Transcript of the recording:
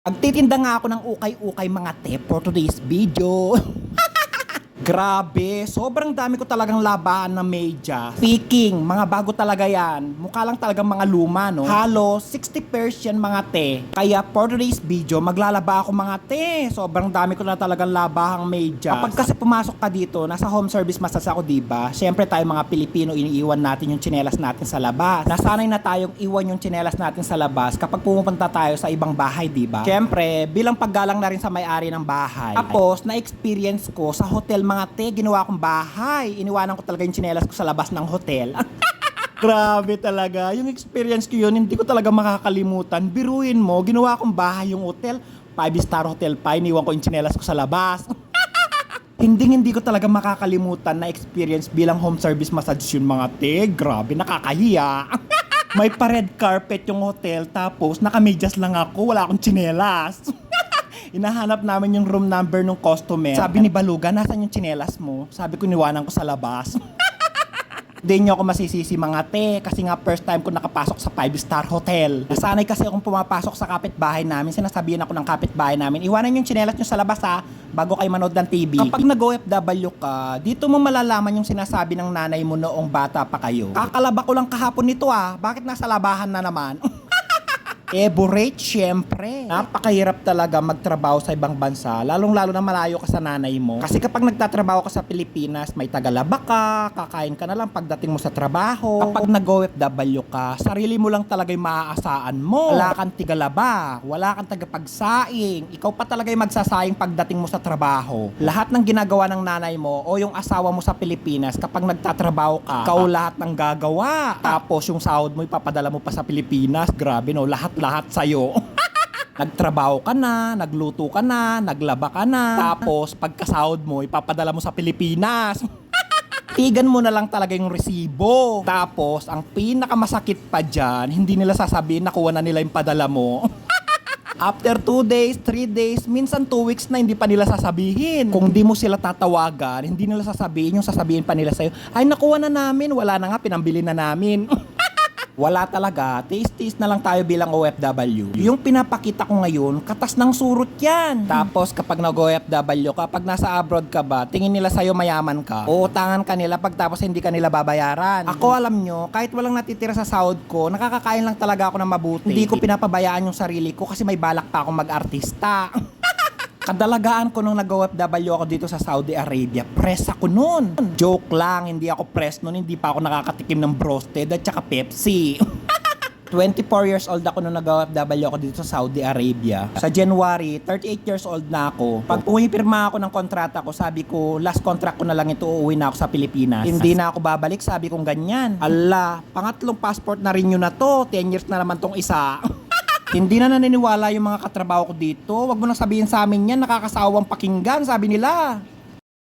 Magtitinda nga ako ng ukay-ukay mga te for today's video. Grabe, sobrang dami ko talagang labaan na medyas. Speaking, mga bago talaga yan. Mukha lang talagang mga luma, no? Halos 60 pairs yan mga te. Kaya for today's video, maglalaba ako mga te. Sobrang dami ko na talagang labahang medyas. Kapag kasi pumasok ka dito, nasa home service massage ako, diba? Siyempre tayo mga Pilipino, iniiwan natin yung tsinelas natin sa labas. Nasanay na tayong iwan yung tsinelas natin sa labas kapag pumunta tayo sa ibang bahay, diba? Siyempre, bilang paggalang na rin sa may-ari ng bahay. Tapos, na-experience ko sa hotel mga te, ginawa kong bahay. Iniwanan ko talaga yung tsinelas ko sa labas ng hotel. Grabe talaga. Yung experience ko yun, hindi ko talaga makakalimutan. Biruin mo, ginawa kong bahay yung hotel. 5-star hotel pa, iniwan ko yung tsinelas ko sa labas. Hindi ko talaga makakalimutan na experience bilang home service massage yun mga te. Grabe, nakakahiya. May pa-red carpet yung hotel, tapos nakamedyas lang ako, wala akong tsinelas. Hinahanap namin yung room number ng customer. Sabi ni Baluga, nasan yung tsinelas mo? Sabi ko, niwanan ko sa labas. Hindi nyo ako masisisi mga te, kasi nga first time ko nakapasok sa 5-star hotel. Nasanay kasi akong pumapasok sa kapitbahay namin, sinasabihan ako ng kapitbahay namin, iwanan yung tsinelas nyo sa labas ha, bago kayo manood ng TV. Kapag nag-OFW ka, dito mo malalaman yung sinasabi ng nanay mo noong bata pa kayo. Kakalaba ko lang kahapon nito bakit nasa labahan na naman? Eborate, syempre. Napakahirap talaga magtrabaho sa ibang bansa, lalong-lalo na malayo ka sa nanay mo. Kasi kapag nagtatrabaho ka sa Pilipinas, may tagalaba ka, kakain ka na lang pagdating mo sa trabaho. Kapag nag-OFW ka, sarili mo lang talaga yung maaasaan mo. Wala kang tigalaba, wala kang tagapagsaing. Ikaw pa talaga yung magsasaing pagdating mo sa trabaho. Lahat ng ginagawa ng nanay mo o yung asawa mo sa Pilipinas, kapag nagtatrabaho ka, ikaw lahat ng gagawa. Tapos yung sahod mo ipapadala mo pa sa Pilipinas. Grabe no, lahat sa'yo. Nagtrabaho ka na, nagluto ka na, naglaba ka na. Tapos, pagkasahod mo, ipapadala mo sa Pilipinas. Tigan mo na lang talaga yung resibo. Tapos, ang pinakamasakit pa dyan, hindi nila sasabihin na kuha na nila yung padala mo. After 2 days, 3 days, minsan 2 weeks na hindi pa nila sasabihin. Kung di mo sila tatawagan, hindi nila sasabihin, yung sasabihin pa nila sa'yo, ay nakuha na namin, wala na nga, pinambili na namin. Wala talaga, tiis-tiis na lang tayo bilang OFW. Yung pinapakita ko ngayon, katas ng surot yan. Tapos kapag nag-OFW ka, pag nasa abroad ka ba, tingin nila sa'yo mayaman ka. Uutangan ka nila pagtapos hindi ka nila babayaran. Ako alam nyo, kahit walang natitira sa sahod ko, nakakakain lang talaga ako ng mabuti. Hindi ko pinapabayaan yung sarili ko kasi may balak pa akong mag-artista. Kadalagaan ko nung nag-OFW ako dito sa Saudi Arabia, press ako nun. Joke lang, hindi ako press nun, hindi pa ako nakakatikim ng Brosted at saka Pepsi. 24 years old ako nung nag-OFW ako dito sa Saudi Arabia. Sa January, 38 years old na ako. Pag pumipirma ako ng kontrata ko, sabi ko, last contract ko na lang ito, uuwi na ako sa Pilipinas. Hindi na ako babalik, sabi kong ganyan. Ala, pangatlong passport na renew na to, 10 years na naman tong isa. Hindi na naniniwala yung mga katrabaho ko dito. Wag mo nang sabihin sa amin yan, nakakasawang pakinggan, sabi nila.